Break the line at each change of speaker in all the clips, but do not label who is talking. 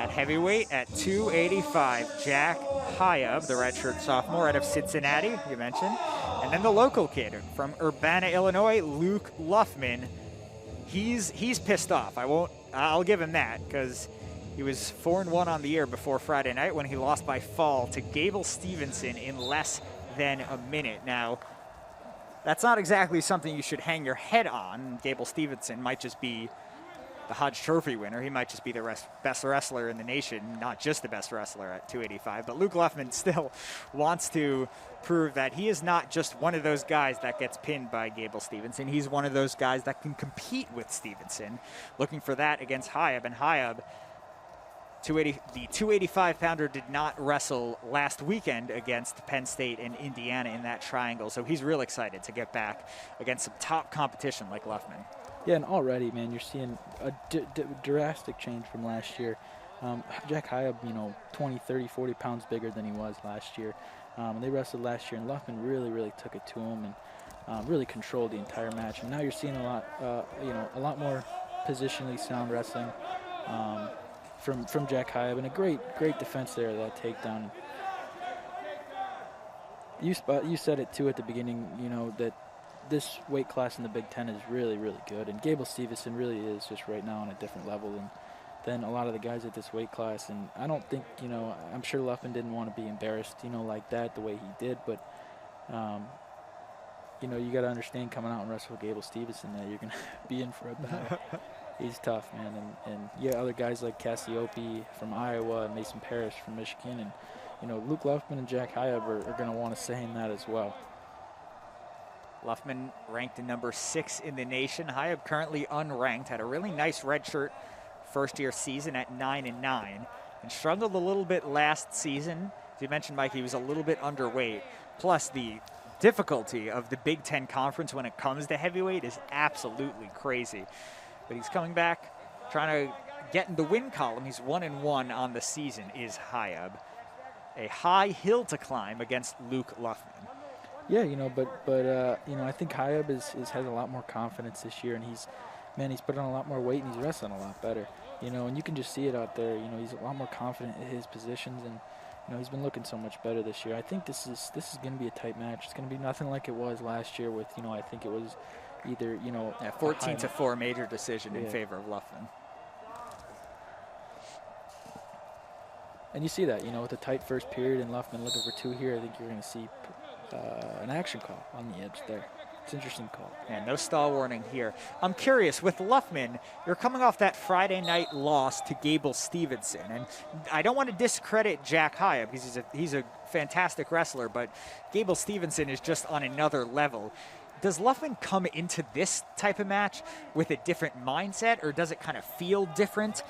At heavyweight, at 285, Jack Heyob, the redshirt sophomore out of Cincinnati, you mentioned. And then the local kid from Urbana, Illinois, Luke Luffman. He's pissed off. I'll give him that, because he was 4-1 on the year before Friday night when he lost by fall to Gable Stevenson in less than a minute. Now, that's not exactly something you should hang your head on. Gable Stevenson might just be the Hodge Trophy winner. He might just be the best wrestler in the nation, not just the best wrestler at 285. But Luke Luffman still wants to prove that he is not just one of those guys that gets pinned by Gable Stevenson. He's one of those guys that can compete with Stevenson. Looking for that against Heyob. And Heyob, the 285-pounder, did not wrestle last weekend against Penn State and Indiana in that triangle. So he's real excited to get back against some top competition like Luffman.
Yeah, and already, man, you're seeing a drastic change from last year. Jack Heyob, 20, 30, 40 pounds bigger than he was last year. And they wrestled last year, and Luffman really took it to him and really controlled the entire match. And now you're seeing a lot more positionally sound wrestling from Jack Heyob, and a great defense there of that takedown. You said it too at the beginning, that this weight class in the Big Ten is really good, and Gable Stevenson really is just right now on a different level than a lot of the guys at this weight class. And I don't think, I'm sure Luffman didn't want to be embarrassed, like that the way he did, but you got to understand, coming out and wrestle Gable Stevenson, that you're going to be in for a battle. He's tough, man, and other guys like Cassiope from Iowa and Mason Parrish from Michigan, and Luke Luffman and Jack Heyob are going to want to say in that as well.
Luffman ranked number 6 in the nation. Heyob currently unranked, had a really nice redshirt first-year season at 9-9, and struggled a little bit last season. As you mentioned, Mike, he was a little bit underweight. Plus, the difficulty of the Big Ten Conference when it comes to heavyweight is absolutely crazy. But he's coming back, trying to get in the win column. He's 1-1 on the season, is Heyob. A high hill to climb against Luke Luffman.
Yeah, but I think Heyob has a lot more confidence this year, and he's put on a lot more weight, and he's wrestling a lot better. And you can just see it out there. He's a lot more confident in his positions, and he's been looking so much better this year. I think this is going to be a tight match. It's going to be nothing like it was last year with I think it was either
14-4 major decision in favor of Luffman.
And you see that with a tight first period and Luffman looking for 2 here. I think you're going to see an action call on the edge there. It's an interesting call.
Yeah, no stall warning here. I'm curious, with Luffman, you're coming off that Friday night loss to Gable Stevenson, and I don't want to discredit Jack Heyob because he's a fantastic wrestler, but Gable Stevenson is just on another level. Does Luffman come into this type of match with a different mindset, or does it kind of feel different,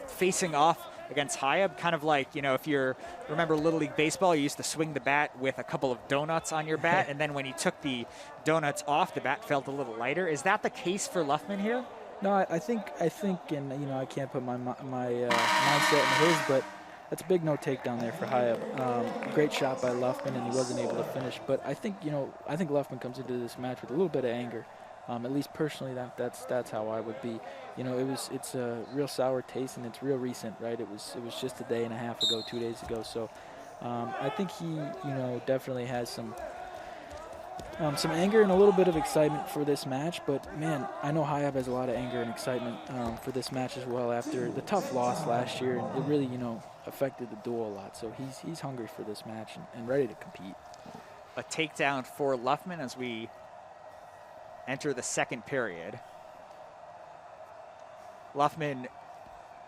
facing off against Heyob? Kind of like, if you remember Little League Baseball, you used to swing the bat with a couple of donuts on your bat, and then when you took the donuts off, the bat felt a little lighter. Is that the case for Luffman here?
No, I think, and I can't put my mindset in his, but that's a big no takedown there for Heyob. Great shot by Luffman, and he wasn't able to finish. But I think Luffman comes into this match with a little bit of anger. At least personally, that's how I would be. It's a real sour taste, and it's real recent, right? It was just a day and a half ago, 2 days ago. So I think he definitely has some anger and a little bit of excitement for this match. But man, I know Heyob has a lot of anger and excitement for this match as well after the tough loss last year, and it really affected the duel a lot. So he's hungry for this match and ready to compete.
A takedown for Luffman as we enter the second period. Luffman,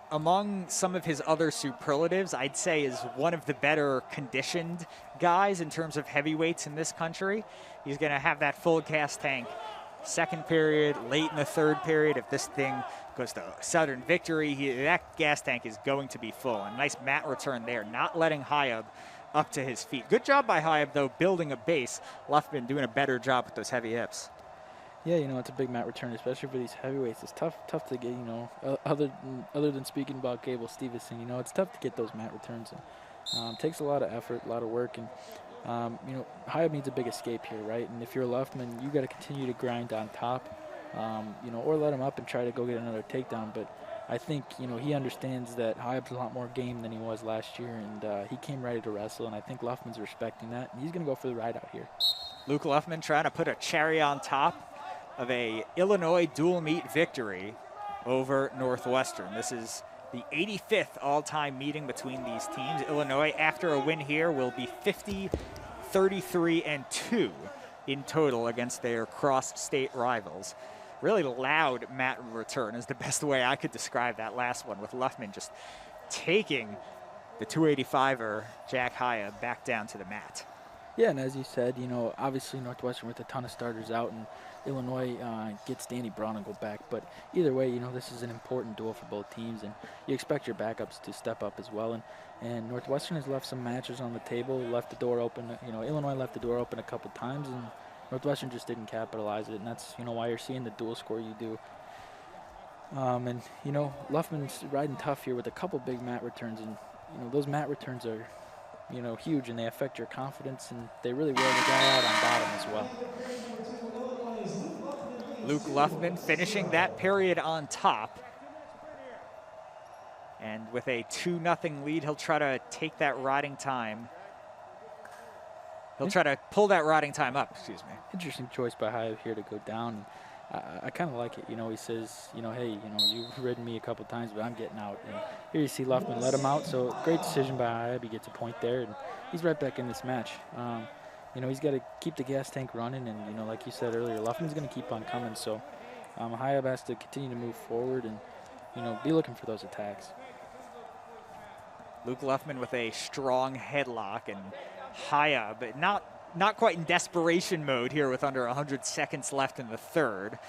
among some of his other superlatives, I'd say is one of the better conditioned guys in terms of heavyweights in this country. He's going to have that full gas tank second period, late in the third period. If this thing goes to Southern victory, that gas tank is going to be full. A nice mat return there, not letting Heyob up to his feet. Good job by Heyob, though, building a base. Luffman doing a better job with those heavy hips.
Yeah, it's a big mat return, especially for these heavyweights. It's tough to get, other than speaking about Gable Stevenson, it's tough to get those mat returns. And takes a lot of effort, a lot of work, and Heyob needs a big escape here, right? And if you're Luffman, you got to continue to grind on top, or let him up and try to go get another takedown. But I think, you know, he understands that Heyob's a lot more game than he was last year, and he came ready to wrestle, and I think Luffman's respecting that, and he's going to go for the ride out here.
Luke Luffman trying to put a cherry on top of a Illinois dual meet victory over Northwestern. This is the 85th all-time meeting between these teams. Illinois, after a win here, will be 50-33-2 in total against their cross-state rivals. Really loud mat return is the best way I could describe that last one, with Luffman just taking the 285er Jack Heyob back down to the mat.
Yeah, and as you said, you know, obviously Northwestern with a ton of starters out, and Illinois gets Danny Bronigal back. But either way, you know, this is an important duel for both teams, and you expect your backups to step up as well. And Northwestern has left some matches on the table, left the door open. You know, Illinois left the door open a couple times, and Northwestern just didn't capitalize it, and that's, you know, why you're seeing the dual score you do. And, you know, Luffman's riding tough here with a couple big mat returns, and, you know, those mat returns are, you know, huge, and they affect your confidence, and they really wear the guy out on bottom as well.
Luke Luffman finishing that period on top. And with a 2-0 lead, he'll try to take that riding time. He'll try to pull that riding time up, excuse me.
Interesting choice by Heyob here to go down. I kind of like it. You know, he says, you know, hey, you know, you've ridden me a couple times, but I'm getting out. And here you see Luffman let him out. So great decision by Heyob. He gets a point there, and he's right back in this match. You know, he's got to keep the gas tank running, and, you know, like you said earlier, Luffman's going to keep on coming. So Heyob has to continue to move forward and, you know, be looking for those attacks.
Luke Luffman with a strong headlock, and Heyob not quite in desperation mode here with under 100 seconds left in the third,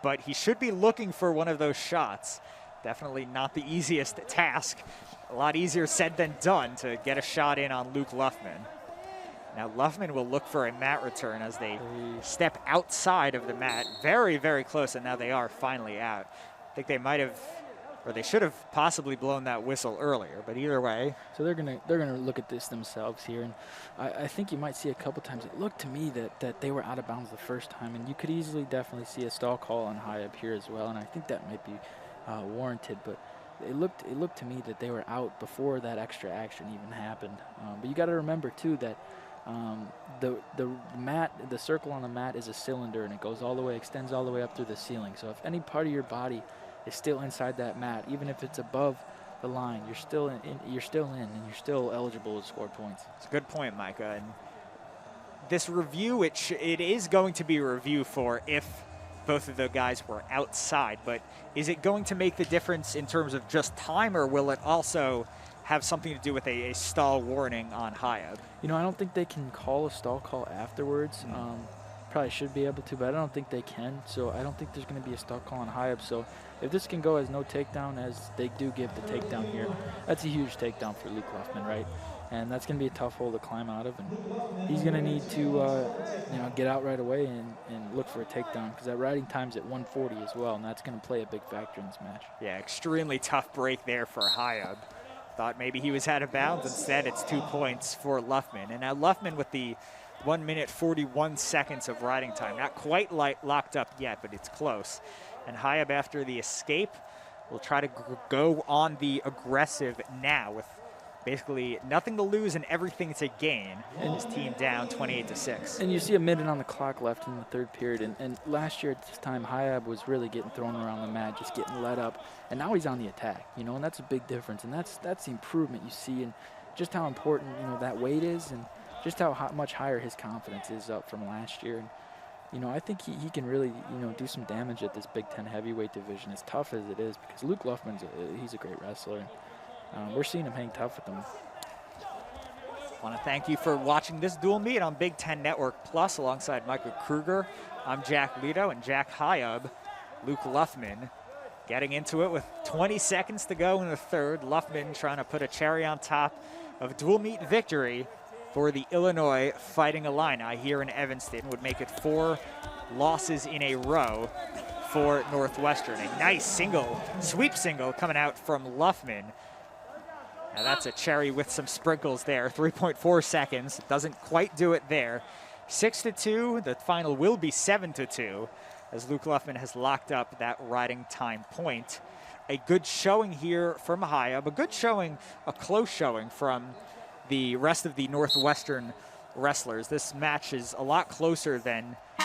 but he should be looking for one of those shots. Definitely not the easiest task. A lot easier said than done to get a shot in on Luke Luffman. Now Luffman will look for a mat return as they step outside of the mat. Very, very close, and now they are finally out. I think they might have, or they should have possibly blown that whistle earlier, but either way.
So they're gonna look at this themselves here, and I think you might see a couple times. It looked to me that they were out of bounds the first time, and you could easily definitely see a stall call on Heyob here as well, and I think that might be warranted. But it looked to me that they were out before that extra action even happened. But you got to remember too that the circle on the mat is a cylinder, and it goes all the way, extends all the way up through the ceiling. So if any part of your body is still inside that mat, even if it's above the line, you're still in, and you're still eligible to score points.
It's a good point, Micah. And this review, it is going to be a review for if both of the guys were outside, but is it going to make the difference in terms of just time, or will it also have something to do with a stall warning on Heyob?
You know, I don't think they can call a stall call afterwards. Probably should be able to, but I don't think they can. So I don't think there's going to be a stall call on Heyob. So if this can go as no takedown as they do give the takedown here, that's a huge takedown for Luke Luffman, right? And that's going to be a tough hole to climb out of. And he's going to need to, you know, get out right away and look for a takedown, because that riding time's at 140 as well, and that's going to play a big factor in this match.
Yeah, extremely tough break there for Heyob. Thought maybe he was out of bounds. Instead, it's 2 points for Luffman. And now Luffman with the 1 minute 41 seconds of riding time. Not quite locked up yet, but it's close. And Heyob, after the escape, will try to go on the aggressive now with basically nothing to lose and everything to gain. And his team down 28-6.
And you see a minute on the clock left in the third period. And last year at this time, Heyob was really getting thrown around the mat, just getting let up. And now he's on the attack, you know, and that's a big difference. And that's the improvement you see, and just how important, you know, that weight is, and just how much higher his confidence is up from last year. And, you know, I think he can really, you know, do some damage at this Big Ten heavyweight division, as tough as it is, because Luke Luffman's he's a great wrestler. We're seeing him hang tough with them.
I want to thank you for watching this dual meet on Big Ten Network Plus alongside Michael Kruger. I'm Jack Lito, and Jack Heyob, Luke Luffman, getting into it with 20 seconds to go in the third. Luffman trying to put a cherry on top of a dual meet victory for the Illinois Fighting Illini here in Evanston. Would make it 4 losses in a row for Northwestern. A nice sweep single coming out from Luffman. Now that's a cherry with some sprinkles there. 3.4 seconds. Doesn't quite do it there. 6-2. The final will be 7-2 as Luke Luffman has locked up that riding time point. a good showing here from Heyob, a good showing, a close showing from the rest of the Northwestern wrestlers. This match is a lot closer than a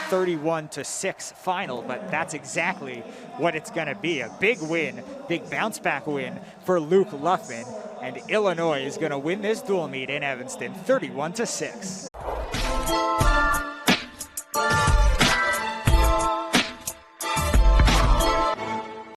31-6 final, but that's exactly what it's going to be. A big win, big bounce back win for Luke Luffman, and Illinois is going to win this dual meet in Evanston 31-6.